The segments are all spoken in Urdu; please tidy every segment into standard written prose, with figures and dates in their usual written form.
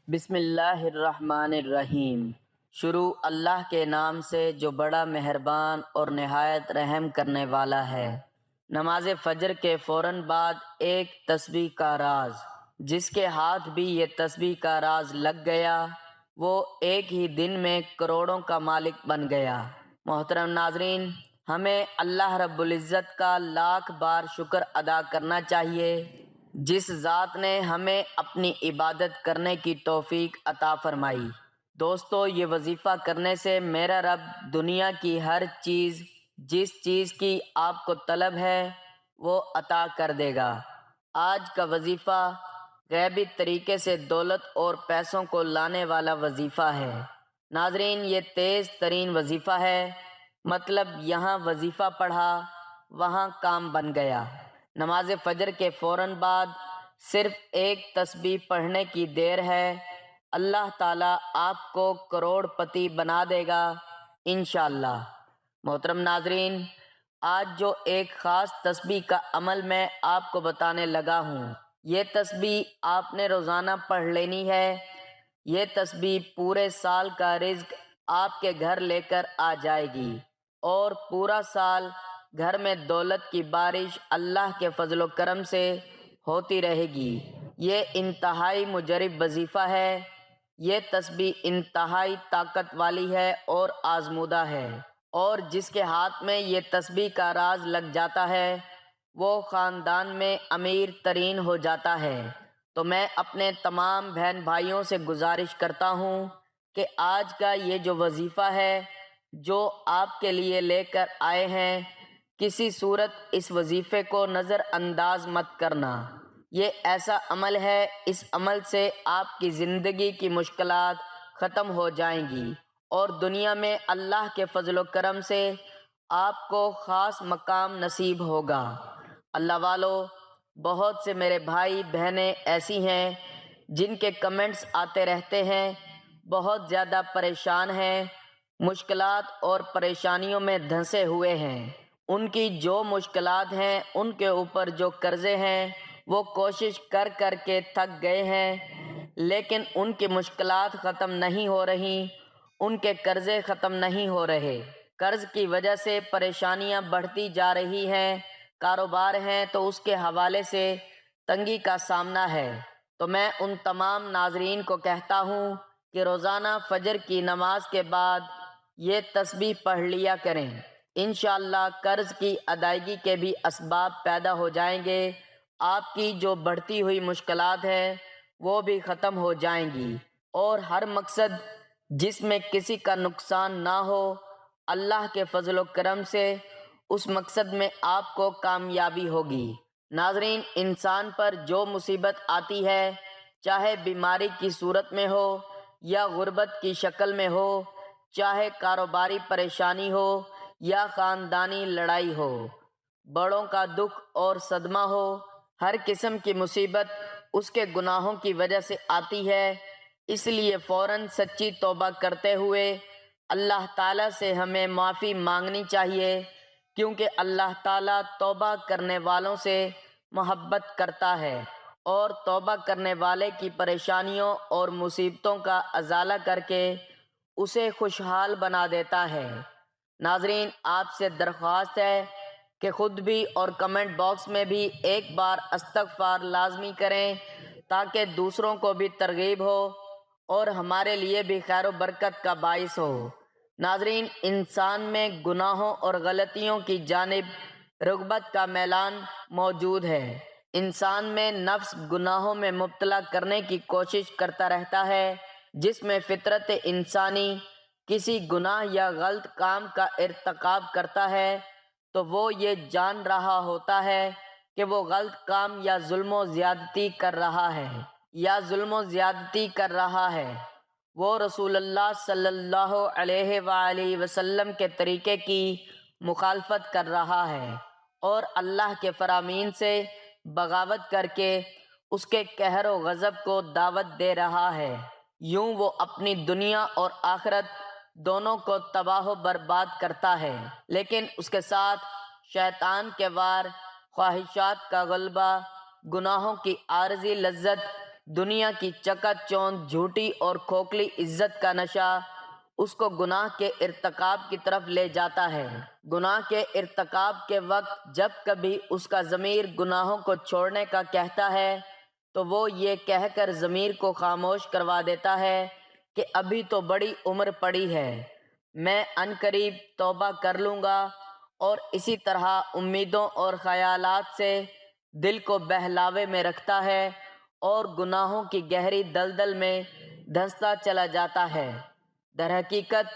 بسم اللہ الرحمن الرحیم۔ شروع اللہ کے نام سے جو بڑا مہربان اور نہایت رحم کرنے والا ہے۔ نماز فجر کے فوراً بعد ایک تسبیح کا راز، جس کے ہاتھ بھی یہ تسبیح کا راز لگ گیا، وہ ایک ہی دن میں کروڑوں کا مالک بن گیا۔ محترم ناظرین، ہمیں اللہ رب العزت کا لاکھ بار شکر ادا کرنا چاہیے، جس ذات نے ہمیں اپنی عبادت کرنے کی توفیق عطا فرمائی۔ دوستو، یہ وظیفہ کرنے سے میرا رب دنیا کی ہر چیز، جس چیز کی آپ کو طلب ہے، وہ عطا کر دے گا۔ آج کا وظیفہ غیبی طریقے سے دولت اور پیسوں کو لانے والا وظیفہ ہے۔ ناظرین، یہ تیز ترین وظیفہ ہے، مطلب یہاں وظیفہ پڑھا، وہاں کام بن گیا۔ نماز فجر کے فوراً بعد صرف ایک تسبیح پڑھنے کی دیر ہے، اللہ تعالیٰ آپ کو کروڑ پتی بنا دے گا انشاءاللہ۔ محترم ناظرین، آج جو ایک خاص تسبیح کا عمل میں آپ کو بتانے لگا ہوں، یہ تسبیح آپ نے روزانہ پڑھ لینی ہے۔ یہ تسبیح پورے سال کا رزق آپ کے گھر لے کر آ جائے گی اور پورا سال گھر میں دولت کی بارش اللہ کے فضل و کرم سے ہوتی رہے گی۔ یہ انتہائی مجرب وظیفہ ہے۔ یہ تسبیح انتہائی طاقت والی ہے اور آزمودہ ہے، اور جس کے ہاتھ میں یہ تسبیح کا راز لگ جاتا ہے، وہ خاندان میں امیر ترین ہو جاتا ہے۔ تو میں اپنے تمام بہن بھائیوں سے گزارش کرتا ہوں کہ آج کا یہ جو وظیفہ ہے، جو آپ کے لیے لے کر آئے ہیں، کسی صورت اس وظیفے کو نظر انداز مت کرنا۔ یہ ایسا عمل ہے، اس عمل سے آپ کی زندگی کی مشکلات ختم ہو جائیں گی اور دنیا میں اللہ کے فضل و کرم سے آپ کو خاص مقام نصیب ہوگا۔ اللہ والو، بہت سے میرے بھائی بہنیں ایسی ہیں جن کے کمنٹس آتے رہتے ہیں، بہت زیادہ پریشان ہیں، مشکلات اور پریشانیوں میں دھنسے ہوئے ہیں۔ ان کی جو مشکلات ہیں، ان کے اوپر جو قرضے ہیں، وہ کوشش کر کر کے تھک گئے ہیں، لیکن ان کی مشکلات ختم نہیں ہو رہی، ان کے قرضے ختم نہیں ہو رہے۔ قرض کی وجہ سے پریشانیاں بڑھتی جا رہی ہیں، کاروبار ہیں تو اس کے حوالے سے تنگی کا سامنا ہے۔ تو میں ان تمام ناظرین کو کہتا ہوں کہ روزانہ فجر کی نماز کے بعد یہ تسبیح پڑھ لیا کریں۔ انشاءاللہ قرض کی ادائیگی کے بھی اسباب پیدا ہو جائیں گے، آپ کی جو بڑھتی ہوئی مشکلات ہیں وہ بھی ختم ہو جائیں گی، اور ہر مقصد جس میں کسی کا نقصان نہ ہو، اللہ کے فضل و کرم سے اس مقصد میں آپ کو کامیابی ہوگی۔ ناظرین، انسان پر جو مصیبت آتی ہے، چاہے بیماری کی صورت میں ہو یا غربت کی شکل میں ہو، چاہے کاروباری پریشانی ہو یا خاندانی لڑائی ہو، بڑوں کا دکھ اور صدمہ ہو، ہر قسم کی مصیبت اس کے گناہوں کی وجہ سے آتی ہے۔ اس لیے فوراً سچی توبہ کرتے ہوئے اللہ تعالیٰ سے ہمیں معافی مانگنی چاہیے، کیونکہ اللہ تعالیٰ توبہ کرنے والوں سے محبت کرتا ہے اور توبہ کرنے والے کی پریشانیوں اور مصیبتوں کا ازالہ کر کے اسے خوشحال بنا دیتا ہے۔ ناظرین، آپ سے درخواست ہے کہ خود بھی اور کمنٹ باکس میں بھی ایک بار استغفار لازمی کریں، تاکہ دوسروں کو بھی ترغیب ہو اور ہمارے لیے بھی خیر و برکت کا باعث ہو۔ ناظرین، انسان میں گناہوں اور غلطیوں کی جانب رغبت کا میلان موجود ہے۔ انسان میں نفس گناہوں میں مبتلا کرنے کی کوشش کرتا رہتا ہے۔ جس میں فطرت انسانی کسی گناہ یا غلط کام کا ارتکاب کرتا ہے تو وہ یہ جان رہا ہوتا ہے کہ وہ غلط کام یا ظلم و زیادتی کر رہا ہے، وہ رسول اللہ صلی اللہ علیہ وآلہ وسلم کے طریقے کی مخالفت کر رہا ہے اور اللہ کے فرامین سے بغاوت کر کے اس کے قہر و غضب کو دعوت دے رہا ہے۔ یوں وہ اپنی دنیا اور آخرت دونوں کو تباہ و برباد کرتا ہے، لیکن اس کے ساتھ شیطان کے وار، خواہشات کا غلبہ، گناہوں کی عارضی لذت، دنیا کی چکت چوند جھوٹی اور کھوکھلی عزت کا نشہ اس کو گناہ کے ارتکاب کی طرف لے جاتا ہے۔ گناہ کے ارتکاب کے وقت جب کبھی اس کا ضمیر گناہوں کو چھوڑنے کا کہتا ہے تو وہ یہ کہہ کر ضمیر کو خاموش کروا دیتا ہے کہ ابھی تو بڑی عمر پڑی ہے، میں عنقریب توبہ کر لوں گا، اور اسی طرح امیدوں اور خیالات سے دل کو بہلاوے میں رکھتا ہے اور گناہوں کی گہری دلدل میں دھنستا چلا جاتا ہے۔ در حقیقت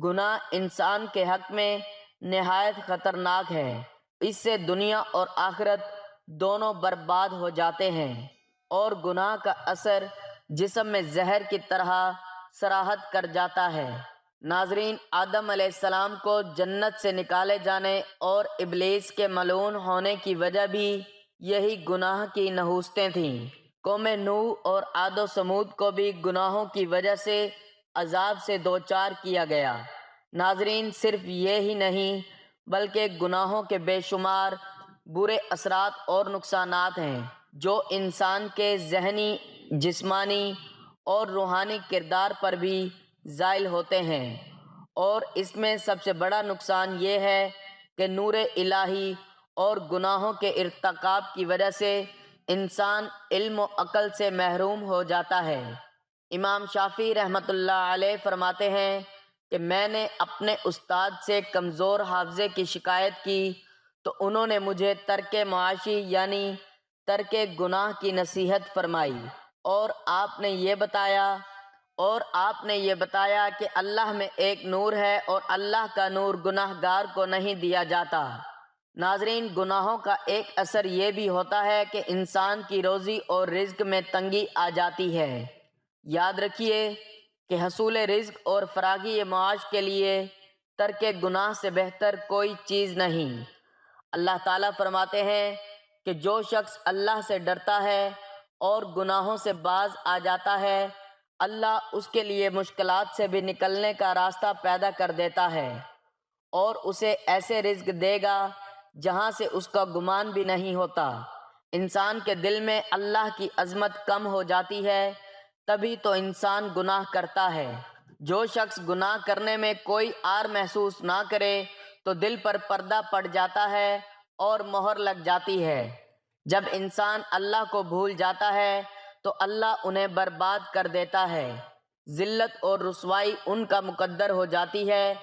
گناہ انسان کے حق میں نہایت خطرناک ہے، اس سے دنیا اور آخرت دونوں برباد ہو جاتے ہیں، اور گناہ کا اثر جسم میں زہر کی طرح سراحت کر جاتا ہے۔ ناظرین، آدم علیہ السلام کو جنت سے نکالے جانے اور ابلیس کے ملعون ہونے کی وجہ بھی یہی گناہ کی نحوستیں تھیں۔ قوم نوح اور عاد و ثمود کو بھی گناہوں کی وجہ سے عذاب سے دوچار کیا گیا۔ ناظرین، صرف یہ ہی نہیں بلکہ گناہوں کے بے شمار برے اثرات اور نقصانات ہیں جو انسان کے ذہنی، جسمانی اور روحانی کردار پر بھی زائل ہوتے ہیں، اور اس میں سب سے بڑا نقصان یہ ہے کہ نور الہی اور گناہوں کے ارتکاب کی وجہ سے انسان علم و عقل سے محروم ہو جاتا ہے۔ امام شافعی رحمۃ اللہ علیہ فرماتے ہیں کہ میں نے اپنے استاد سے کمزور حافظے کی شکایت کی تو انہوں نے مجھے ترک معاشی یعنی ترک گناہ کی نصیحت فرمائی، اور آپ نے یہ بتایا کہ اللہ میں ایک نور ہے اور اللہ کا نور گناہ گار کو نہیں دیا جاتا۔ ناظرین، گناہوں کا ایک اثر یہ بھی ہوتا ہے کہ انسان کی روزی اور رزق میں تنگی آ جاتی ہے۔ یاد رکھیے کہ حصول رزق اور فراغی معاش کے لیے ترک گناہ سے بہتر کوئی چیز نہیں۔ اللہ تعالیٰ فرماتے ہیں کہ جو شخص اللہ سے ڈرتا ہے اور گناہوں سے باز آ جاتا ہے، اللہ اس کے لیے مشکلات سے بھی نکلنے کا راستہ پیدا کر دیتا ہے، اور اسے ایسے رزق دے گا جہاں سے اس کا گمان بھی نہیں ہوتا۔ انسان کے دل میں اللہ کی عظمت کم ہو جاتی ہے، تبھی تو انسان گناہ کرتا ہے۔ جو شخص گناہ کرنے میں کوئی آر محسوس نہ کرے تو دل پر پردہ پڑ جاتا ہے اور مہر لگ جاتی ہے۔ جب انسان اللہ کو بھول جاتا ہے تو اللہ انہیں برباد کر دیتا ہے، ذلت اور رسوائی ان کا مقدر ہو جاتی ہے۔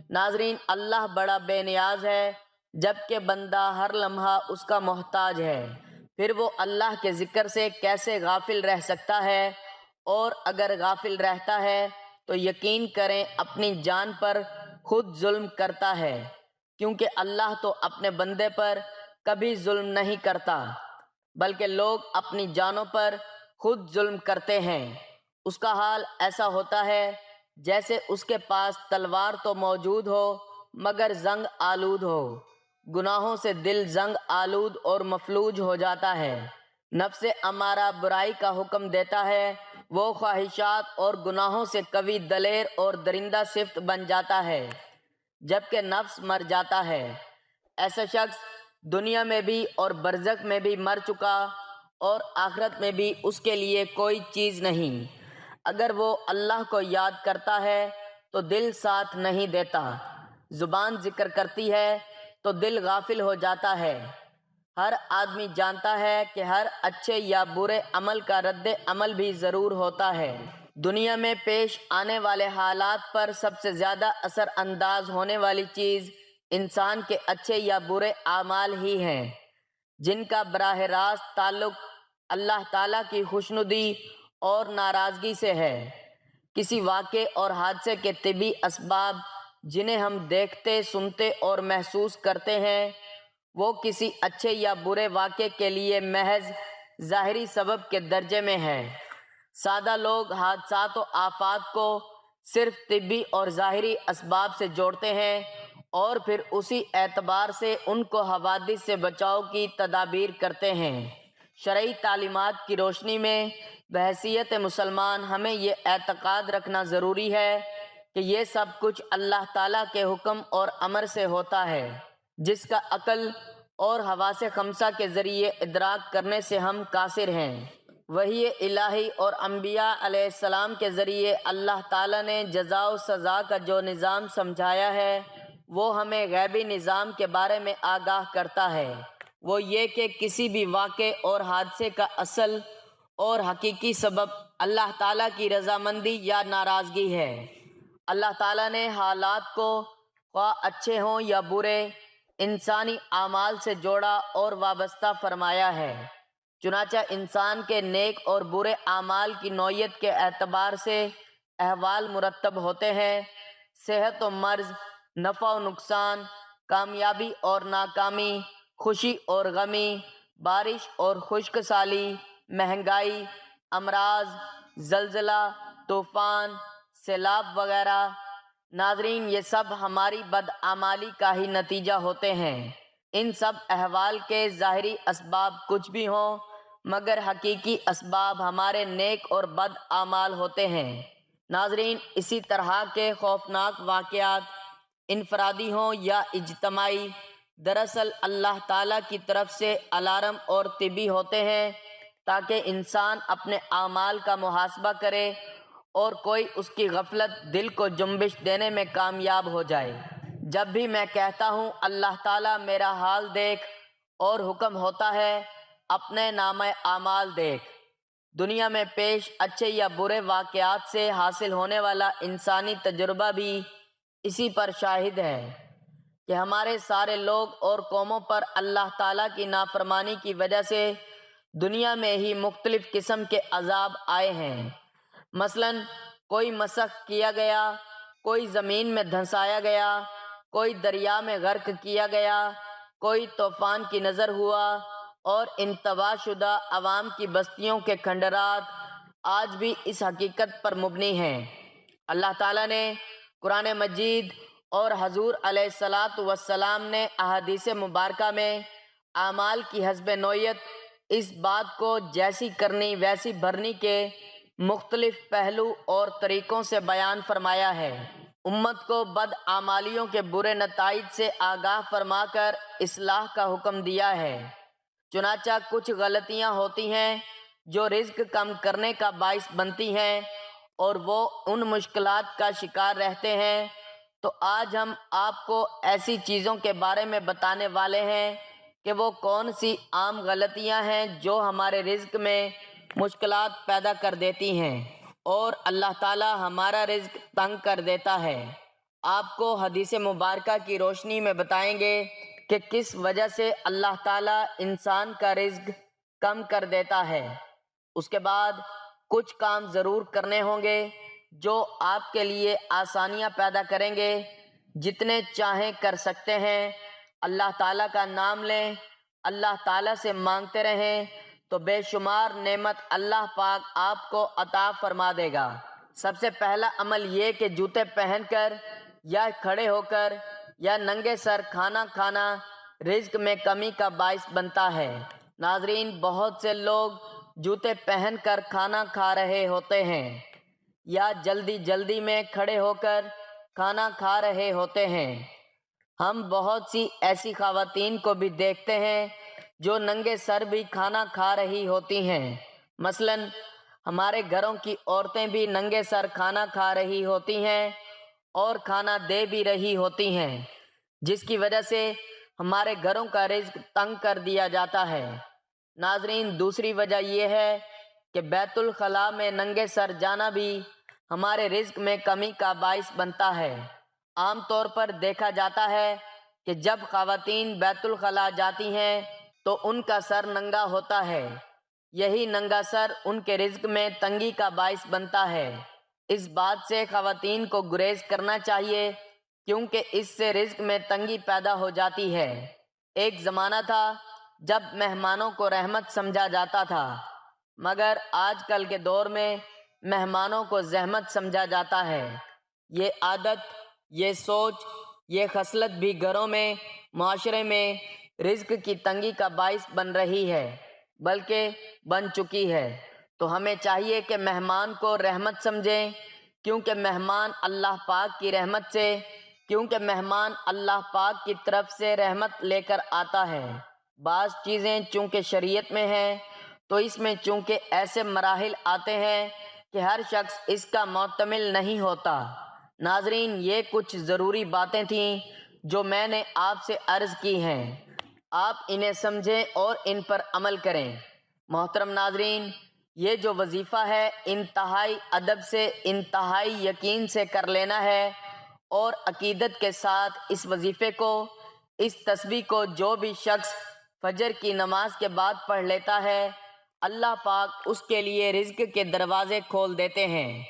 ناظرین، اللہ بڑا بے نیاز ہے جبکہ بندہ ہر لمحہ اس کا محتاج ہے، پھر وہ اللہ کے ذکر سے کیسے غافل رہ سکتا ہے؟ اور اگر غافل رہتا ہے تو یقین کریں اپنی جان پر خود ظلم کرتا ہے، کیونکہ اللہ تو اپنے بندے پر کبھی ظلم نہیں کرتا، بلکہ لوگ اپنی جانوں پر خود ظلم کرتے ہیں۔ اس کا حال ایسا ہوتا ہے جیسے اس کے پاس تلوار تو موجود ہو مگر زنگ آلود ہو۔ گناہوں سے دل زنگ آلود اور مفلوج ہو جاتا ہے۔ نفس امارہ برائی کا حکم دیتا ہے، وہ خواہشات اور گناہوں سے قوی دلیر اور درندہ صفت بن جاتا ہے جبکہ نفس مر جاتا ہے۔ ایسا شخص دنیا میں بھی اور برزخ میں بھی مر چکا، اور آخرت میں بھی اس کے لیے کوئی چیز نہیں۔ اگر وہ اللہ کو یاد کرتا ہے تو دل ساتھ نہیں دیتا، زبان ذکر کرتی ہے تو دل غافل ہو جاتا ہے۔ ہر آدمی جانتا ہے کہ ہر اچھے یا برے عمل کا رد عمل بھی ضرور ہوتا ہے۔ دنیا میں پیش آنے والے حالات پر سب سے زیادہ اثر انداز ہونے والی چیز انسان کے اچھے یا برے اعمال ہی ہیں، جن کا براہ راست تعلق اللہ تعالیٰ کی خوشنودی اور ناراضگی سے ہے۔ کسی واقعے اور حادثے کے طبی اسباب جنہیں ہم دیکھتے، سنتے اور محسوس کرتے ہیں، وہ کسی اچھے یا برے واقعے کے لیے محض ظاہری سبب کے درجے میں ہے۔ سادہ لوگ حادثات و آفات کو صرف طبی اور ظاہری اسباب سے جوڑتے ہیں اور پھر اسی اعتبار سے ان کو حوادث سے بچاؤ کی تدابیر کرتے ہیں۔ شرعی تعلیمات کی روشنی میں بحیثیت مسلمان ہمیں یہ اعتقاد رکھنا ضروری ہے کہ یہ سب کچھ اللہ تعالیٰ کے حکم اور امر سے ہوتا ہے، جس کا عقل اور حواس خمسہ کے ذریعے ادراک کرنے سے ہم قاصر ہیں۔ وحی الہی اور انبیاء علیہ السلام کے ذریعے اللہ تعالیٰ نے جزا و سزا کا جو نظام سمجھایا ہے وہ ہمیں غیبی نظام کے بارے میں آگاہ کرتا ہے۔ وہ یہ کہ کسی بھی واقعے اور حادثے کا اصل اور حقیقی سبب اللہ تعالیٰ کی رضامندی یا ناراضگی ہے۔ اللہ تعالیٰ نے حالات کو خواہ اچھے ہوں یا برے انسانی اعمال سے جوڑا اور وابستہ فرمایا ہے۔ چنانچہ انسان کے نیک اور برے اعمال کی نوعیت کے اعتبار سے احوال مرتب ہوتے ہیں۔ صحت و مرض، نفع و نقصان، کامیابی اور ناکامی، خوشی اور غمی، بارش اور خشک سالی، مہنگائی، امراض، زلزلہ، طوفان، سیلاب وغیرہ۔ ناظرین، یہ سب ہماری بدعمالی کا ہی نتیجہ ہوتے ہیں۔ ان سب احوال کے ظاہری اسباب کچھ بھی ہوں مگر حقیقی اسباب ہمارے نیک اور بد اعمال ہوتے ہیں۔ ناظرین، اسی طرح کے خوفناک واقعات انفرادی ہوں یا اجتماعی دراصل اللہ تعالیٰ کی طرف سے الارم اور طبی ہوتے ہیں تاکہ انسان اپنے اعمال کا محاسبہ کرے اور کوئی اس کی غفلت دل کو جنبش دینے میں کامیاب ہو جائے۔ جب بھی میں کہتا ہوں اللہ تعالیٰ میرا حال دیکھ اور حکم ہوتا ہے اپنے نامہ اعمال دیکھ، دنیا میں پیش اچھے یا برے واقعات سے حاصل ہونے والا انسانی تجربہ بھی اسی پر شاہد ہے کہ ہمارے سارے لوگ اور قوموں پر اللہ تعالیٰ کی نافرمانی کی وجہ سے دنیا میں ہی مختلف قسم کے عذاب آئے ہیں۔ مثلاً کوئی مسخ کیا گیا، کوئی زمین میں دھنسایا گیا، کوئی دریا میں غرق کیا گیا، کوئی طوفان کی نظر ہوا، اور ان تباہ شدہ عوام کی بستیوں کے کھنڈرات آج بھی اس حقیقت پر مبنی ہیں۔ اللہ تعالیٰ نے قرآن مجید اور حضور علیہ الصلاۃ والسلام نے احادیث مبارکہ میں اعمال کی حسب نوعیت اس بات کو جیسی کرنی ویسی بھرنی کے مختلف پہلو اور طریقوں سے بیان فرمایا ہے۔ امت کو بد اعمالیوں کے برے نتائج سے آگاہ فرما کر اصلاح کا حکم دیا ہے۔ چنانچہ کچھ غلطیاں ہوتی ہیں جو رزق کم کرنے کا باعث بنتی ہیں اور وہ ان مشکلات کا شکار رہتے ہیں، تو آج ہم آپ کو ایسی چیزوں کے بارے میں بتانے والے ہیں کہ وہ کون سی عام غلطیاں ہیں جو ہمارے رزق میں مشکلات پیدا کر دیتی ہیں اور اللہ تعالی ہمارا رزق تنگ کر دیتا ہے۔ آپ کو حدیث مبارکہ کی روشنی میں بتائیں گے کہ کس وجہ سے اللہ تعالیٰ انسان کا رزق کم کر دیتا ہے۔ اس کے بعد کچھ کام ضرور کرنے ہوں گے جو آپ کے لیے آسانیاں پیدا کریں گے۔ جتنے چاہیں کر سکتے ہیں، اللہ تعالیٰ کا نام لیں، اللہ تعالیٰ سے مانگتے رہیں تو بے شمار نعمت اللہ پاک آپ کو عطا فرما دے گا۔ سب سے پہلا عمل یہ کہ جوتے پہن کر یا کھڑے ہو کر یا ننگے سر کھانا کھانا رزق میں کمی کا باعث بنتا ہے۔ ناظرین، بہت سے لوگ جوتے پہن کر کھانا کھا رہے ہوتے ہیں یا جلدی جلدی میں کھڑے ہو کر کھانا کھا رہے ہوتے ہیں۔ ہم بہت سی ایسی خواتین کو بھی دیکھتے ہیں جو ننگے سر بھی کھانا کھا رہی ہوتی ہیں۔ مثلاً ہمارے گھروں کی عورتیں بھی ننگے سر کھانا کھا رہی ہوتی ہیں اور کھانا دے بھی رہی ہوتی ہیں، جس کی وجہ سے ہمارے گھروں کا رزق تنگ کر دیا جاتا ہے۔ ناظرین، دوسری وجہ یہ ہے کہ بیت الخلاء میں ننگے سر جانا بھی ہمارے رزق میں کمی کا باعث بنتا ہے۔ عام طور پر دیکھا جاتا ہے کہ جب خواتین بیت الخلاء جاتی ہیں تو ان کا سر ننگا ہوتا ہے۔ یہی ننگا سر ان کے رزق میں تنگی کا باعث بنتا ہے۔ اس بات سے خواتین کو گریز کرنا چاہیے کیونکہ اس سے رزق میں تنگی پیدا ہو جاتی ہے۔ ایک زمانہ تھا جب مہمانوں کو رحمت سمجھا جاتا تھا، مگر آج کل کے دور میں مہمانوں کو زحمت سمجھا جاتا ہے۔ یہ عادت، یہ سوچ، یہ خصلت بھی گھروں میں، معاشرے میں رزق کی تنگی کا باعث بن رہی ہے، بلکہ بن چکی ہے۔ تو ہمیں چاہیے کہ مہمان کو رحمت سمجھیں کیونکہ مہمان اللہ پاک کی طرف سے رحمت لے کر آتا ہے۔ بعض چیزیں چونکہ شریعت میں ہیں تو اس میں چونکہ ایسے مراحل آتے ہیں کہ ہر شخص اس کا معتمل نہیں ہوتا۔ ناظرین، یہ کچھ ضروری باتیں تھیں جو میں نے آپ سے عرض کی ہیں، آپ انہیں سمجھیں اور ان پر عمل کریں۔ محترم ناظرین، یہ جو وظیفہ ہے انتہائی ادب سے، انتہائی یقین سے کر لینا ہے، اور عقیدت کے ساتھ اس وظیفے کو، اس تسبیح کو جو بھی شخص فجر کی نماز کے بعد پڑھ لیتا ہے، اللہ پاک اس کے لیے رزق کے دروازے کھول دیتے ہیں۔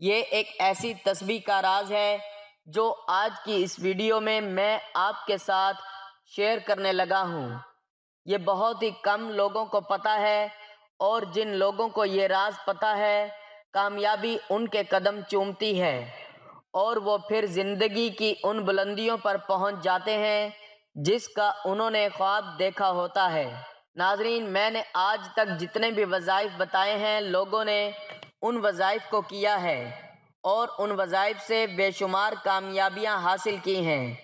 یہ ایک ایسی تسبیح کا راز ہے جو آج کی اس ویڈیو میں آپ کے ساتھ شیئر کرنے لگا ہوں۔ یہ بہت ہی کم لوگوں کو پتہ ہے، اور جن لوگوں کو یہ راز پتہ ہے، کامیابی ان کے قدم چومتی ہے، اور وہ پھر زندگی کی ان بلندیوں پر پہنچ جاتے ہیں جس کا انہوں نے خواب دیکھا ہوتا ہے۔ ناظرین، میں نے آج تک جتنے بھی وظائف بتائے ہیں، لوگوں نے ان وظائف کو کیا ہے اور ان وظائف سے بے شمار کامیابیاں حاصل کی ہیں۔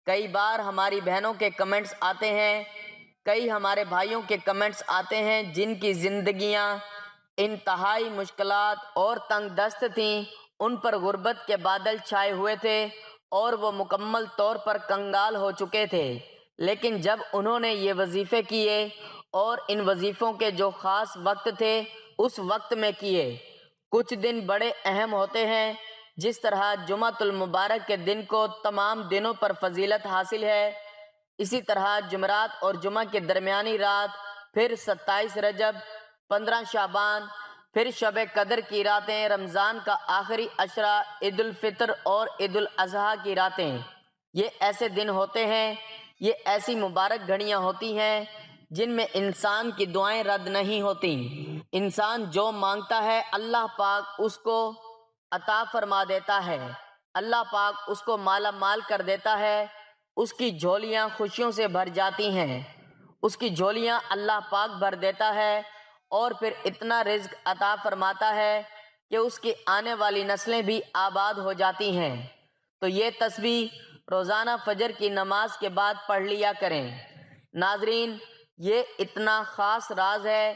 کئی بار ہماری بہنوں کے کمنٹس آتے ہیں، کئی ہمارے بھائیوں کے کمنٹس آتے ہیں جن کی زندگیاں انتہائی مشکلات اور تنگ دست تھیں، ان پر غربت کے بادل چھائے ہوئے تھے اور وہ مکمل طور پر کنگال ہو چکے تھے، لیکن جب انہوں نے یہ وظیفے کیے اور ان وظیفوں کے جو خاص وقت تھے اس وقت میں کیے۔ کچھ دن بڑے اہم ہوتے ہیں، جس طرح جمعۃ المبارک کے دن کو تمام دنوں پر فضیلت حاصل ہے، اسی طرح جمعرات اور جمعہ کے درمیانی رات، پھر 27 رجب، 15 شعبان، پھر شب قدر کی راتیں، رمضان کا آخری عشرہ، عید الفطر اور عید الاضحیٰ کی راتیں۔ یہ ایسے دن ہوتے ہیں، یہ ایسی مبارک گھڑیاں ہوتی ہیں جن میں انسان کی دعائیں رد نہیں ہوتی۔ انسان جو مانگتا ہے اللہ پاک اس کو عطا فرما دیتا ہے، اللہ پاک اس کو مالا مال کر دیتا ہے، اس کی جھولیاں خوشیوں سے بھر جاتی ہیں، اس کی جھولیاں اللہ پاک بھر دیتا ہے، اور پھر اتنا رزق عطا فرماتا ہے کہ اس کی آنے والی نسلیں بھی آباد ہو جاتی ہیں۔ تو یہ تسبیح روزانہ فجر کی نماز کے بعد پڑھ لیا کریں۔ ناظرین، یہ اتنا خاص راز ہے،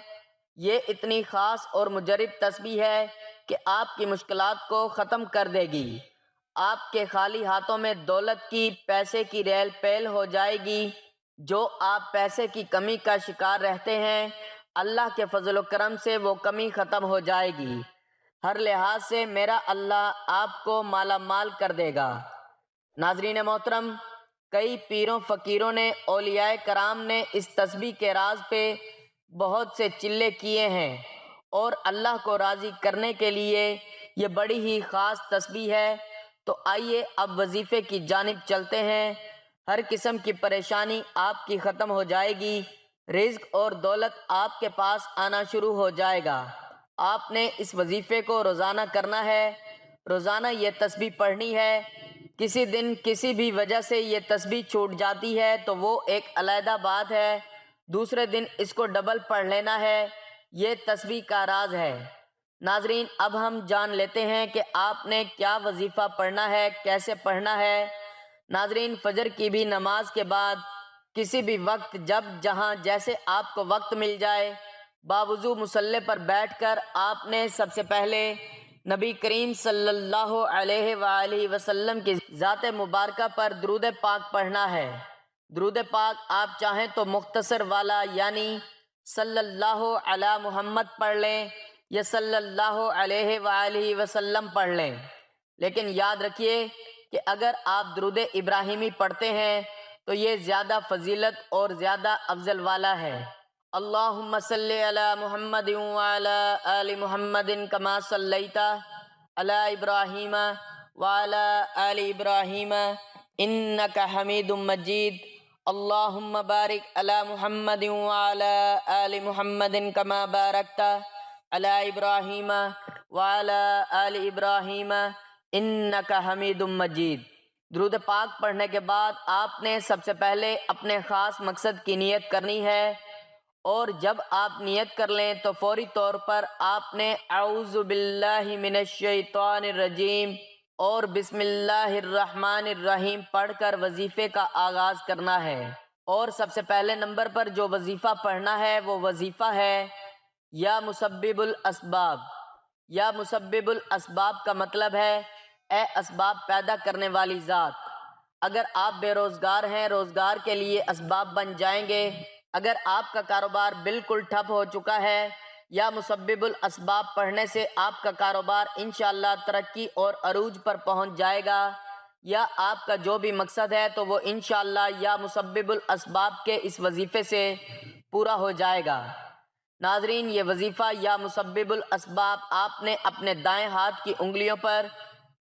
یہ اتنی خاص اور مجرب تسبیح ہے کہ آپ کی مشکلات کو ختم کر دے گی۔ آپ کے خالی ہاتھوں میں دولت کی، پیسے کی ریل پیل ہو جائے گی۔ جو آپ پیسے کی کمی کا شکار رہتے ہیں، اللہ کے فضل و کرم سے وہ کمی ختم ہو جائے گی۔ ہر لحاظ سے میرا اللہ آپ کو مالا مال کر دے گا۔ ناظرین محترم، کئی پیروں فقیروں نے، اولیاء کرام نے اس تسبیح کے راز پہ بہت سے چلے کیے ہیں، اور اللہ کو راضی کرنے کے لیے یہ بڑی ہی خاص تسبیح ہے۔ تو آئیے اب وظیفے کی جانب چلتے ہیں۔ ہر قسم کی پریشانی آپ کی ختم ہو جائے گی، رزق اور دولت آپ کے پاس آنا شروع ہو جائے گا۔ آپ نے اس وظیفے کو روزانہ کرنا ہے، روزانہ یہ تسبیح پڑھنی ہے۔ کسی دن کسی بھی وجہ سے یہ تسبیح چھوٹ جاتی ہے تو وہ ایک علیحدہ بات ہے، دوسرے دن اس کو ڈبل پڑھ لینا ہے، یہ تسبیح کا راز ہے۔ ناظرین، اب ہم جان لیتے ہیں کہ آپ نے کیا وظیفہ پڑھنا ہے، کیسے پڑھنا ہے۔ ناظرین، فجر کی بھی نماز کے بعد کسی بھی وقت، جب جہاں جیسے آپ کو وقت مل جائے، باوضو مصلی پر بیٹھ کر آپ نے سب سے پہلے نبی کریم صلی اللہ علیہ وآلہ وسلم کی ذات مبارکہ پر درود پاک پڑھنا ہے۔ درود پاک آپ چاہیں تو مختصر والا، یعنی صلی اللہ علی محمد پڑھ لیں یا صلی اللہ علیہ وآلہ وسلم پڑھ لیں، لیکن یاد رکھیے کہ اگر آپ درود ابراہیمی پڑھتے ہیں تو یہ زیادہ فضیلت اور زیادہ افضل والا ہے۔ اللہم صلی علی محمد وعلی آل محمد کما صلیت علی ابراہیم وعلی آل ابراہیم انک حمید مجید۔ اللہم بارک علی محمد وعلی آل محمد کما بارکت علی ابراہیم وعلی آل ابراہیم انک حمید مجید۔ درود پاک پڑھنے کے بعد آپ نے سب سے پہلے اپنے خاص مقصد کی نیت کرنی ہے، اور جب آپ نیت کر لیں تو فوری طور پر آپ نے اعوذ باللہ من الشیطان الرجیم اور بسم اللہ الرحمن الرحیم پڑھ کر وظیفے کا آغاز کرنا ہے۔ اور سب سے پہلے نمبر پر جو وظیفہ پڑھنا ہے وہ وظیفہ ہے یا مسبب الاسباب۔ یا مسبب الاسباب کا مطلب ہے اے اسباب پیدا کرنے والی ذات، اگر آپ بے روزگار ہیں روزگار کے لیے اسباب بن جائیں گے، اگر آپ کا کاروبار بالکل ٹھپ ہو چکا ہے، یا مسبب الاسباب پڑھنے سے آپ کا کاروبار انشاءاللہ ترقی اور عروج پر پہنچ جائے گا، یا آپ کا جو بھی مقصد ہے تو وہ انشاءاللہ یا مسبب الاسباب کے اس وظیفے سے پورا ہو جائے گا۔ ناظرین، یہ وظیفہ یا مسبب الاسباب آپ نے اپنے دائیں ہاتھ کی انگلیوں پر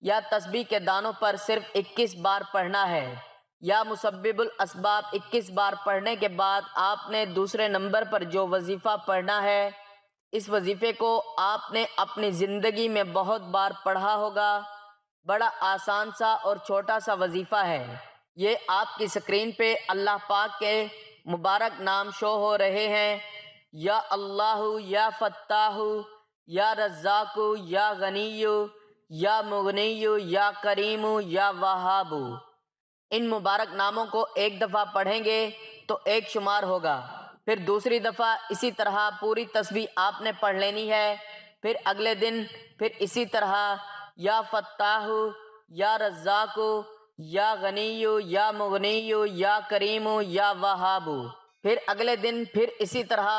یا تسبیح کے دانوں پر صرف 21 بار پڑھنا ہے۔ یا مسبب الاسباب 21 بار پڑھنے کے بعد آپ نے دوسرے نمبر پر جو وظیفہ پڑھنا ہے، اس وظیفے کو آپ نے اپنی زندگی میں بہت بار پڑھا ہوگا۔ بڑا آسان سا اور چھوٹا سا وظیفہ ہے۔ یہ آپ کی سکرین پہ اللہ پاک کے مبارک نام شو ہو رہے ہیں، یا اللہ، یا فتاح، یا رزاق، یا غنی، یا مغنی، یا کریم، یا وہاب۔ ان مبارک ناموں کو ایک دفعہ پڑھیں گے تو ایک شمار ہوگا، پھر دوسری دفعہ اسی طرح پوری تسبیح آپ نے پڑھ لینی ہے، پھر اگلے دن پھر اسی طرح یا فتاح، یا رزاق، یا غنی، یا مغنی، یا کریم، یا وہاب، پھر اگلے دن پھر اسی طرح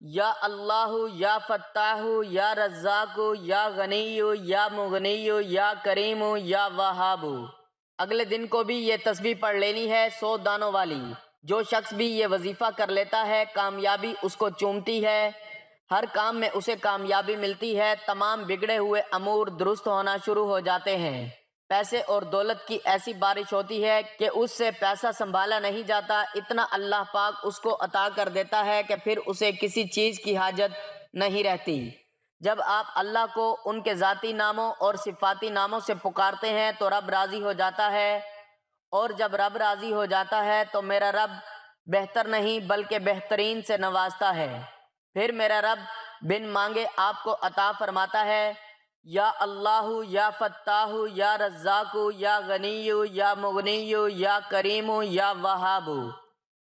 یا اللہ، یا فتاح، یا رزاق، یا غنی، یا مغنی، یا کریم، یا وہاب۔ اگلے دن کو بھی یہ تسبیح پڑھ لینی ہے 100 دانوں والی۔ جو شخص بھی یہ وظیفہ کر لیتا ہے کامیابی اس کو چومتی ہے، ہر کام میں اسے کامیابی ملتی ہے، تمام بگڑے ہوئے امور درست ہونا شروع ہو جاتے ہیں، پیسے اور دولت کی ایسی بارش ہوتی ہے کہ اس سے پیسہ سنبھالا نہیں جاتا، اتنا اللہ پاک اس کو عطا کر دیتا ہے کہ پھر اسے کسی چیز کی حاجت نہیں رہتی۔ جب آپ اللہ کو ان کے ذاتی ناموں اور صفاتی ناموں سے پکارتے ہیں تو رب راضی ہو جاتا ہے، اور جب رب راضی ہو جاتا ہے تو میرا رب بہتر نہیں بلکہ بہترین سے نوازتا ہے، پھر میرا رب بن مانگے آپ کو عطا فرماتا ہے۔ یا اللہ، یا فتاح، یا رزاق، یا غنی، یا مغنی، یا کریم، یا وہاب۔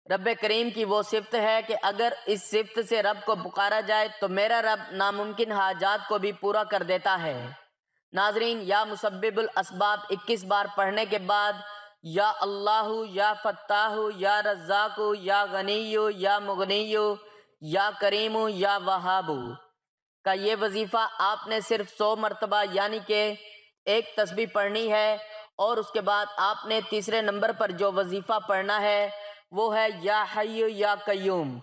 رب کریم کی وہ صفت ہے کہ اگر اس صفت سے رب کو پکارا جائے تو میرا رب ناممکن حاجات کو بھی پورا کر دیتا ہے۔ ناظرین، یا مسبب الاسباب 21 بار پڑھنے کے بعد یا اللہ، یا فتاح، یا رزاق، یا غنی، یا مغنی، یا کریم، یا وہاب کا یہ وظیفہ آپ نے صرف 100 مرتبہ یعنی کہ ایک تسبیح پڑھنی ہے، اور اس کے بعد آپ نے تیسرے نمبر پر جو وظیفہ پڑھنا ہے وہ ہے یا حی یا قیوم۔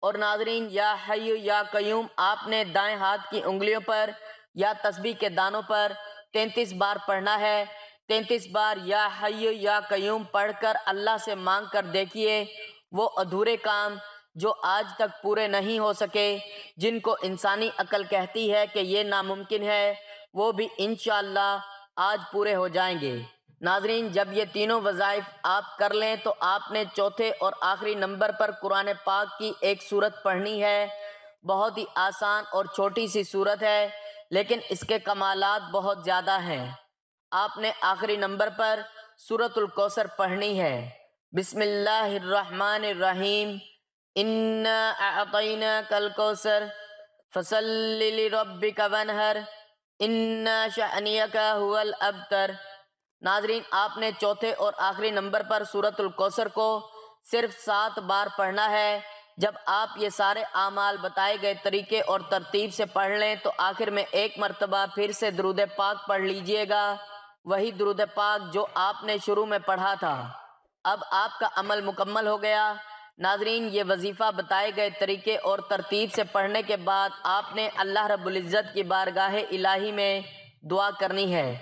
اور ناظرین، یا حی یا قیوم آپ نے دائیں ہاتھ کی انگلیوں پر یا تسبیح کے دانوں پر 33 بار پڑھنا ہے۔ 33 بار یا حی یا قیوم پڑھ کر اللہ سے مانگ کر دیکھیے، وہ ادھورے کام جو آج تک پورے نہیں ہو سکے، جن کو انسانی عقل کہتی ہے کہ یہ ناممکن ہے، وہ بھی انشاءاللہ آج پورے ہو جائیں گے۔ ناظرین، جب یہ تینوں وظائف آپ کر لیں تو آپ نے چوتھے اور آخری نمبر پر قرآن پاک کی ایک سورت پڑھنی ہے۔ بہت ہی آسان اور چھوٹی سی سورت ہے، لیکن اس کے کمالات بہت زیادہ ہیں۔ آپ نے آخری نمبر پر سورۃ الکوثر پڑھنی ہے۔ بسم اللہ الرحمن الرحیم، انا اعطیناک الکوثر فصل لربک وانحر ان شأنک هو الابتر۔ ناظرین، آپ نے چوتھے اور آخری نمبر پر سورۃ الکوثر کو صرف 7 بار پڑھنا ہے۔ جب آپ یہ سارے اعمال بتائے گئے طریقے اور ترتیب سے پڑھ لیں تو آخر میں ایک مرتبہ پھر سے درود پاک پڑھ لیجئے گا، وہی درود پاک جو آپ نے شروع میں پڑھا تھا۔ اب آپ کا عمل مکمل ہو گیا۔ ناظرین، یہ وظیفہ بتائے گئے طریقے اور ترتیب سے پڑھنے کے بعد آپ نے اللہ رب العزت کی بارگاہ الہی میں دعا کرنی ہے،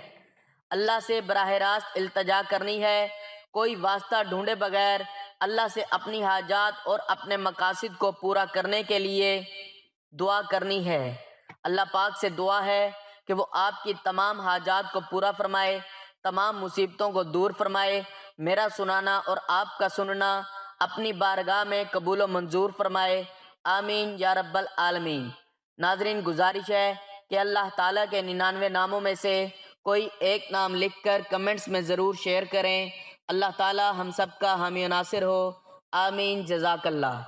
اللہ سے براہ راست التجا کرنی ہے، کوئی واسطہ ڈھونڈے بغیر اللہ سے اپنی حاجات اور اپنے مقاصد کو پورا کرنے کے لیے دعا کرنی ہے۔ اللہ پاک سے دعا ہے کہ وہ آپ کی تمام حاجات کو پورا فرمائے، تمام مصیبتوں کو دور فرمائے، میرا سنانا اور آپ کا سننا اپنی بارگاہ میں قبول و منظور فرمائے، آمین یا رب العالمین۔ ناظرین، گزارش ہے کہ اللہ تعالیٰ کے 99 ناموں میں سے کوئی ایک نام لکھ کر کمنٹس میں ضرور شیئر کریں۔ اللہ تعالیٰ ہم سب کا حامی و ناصر ہو، آمین، جزاک اللہ۔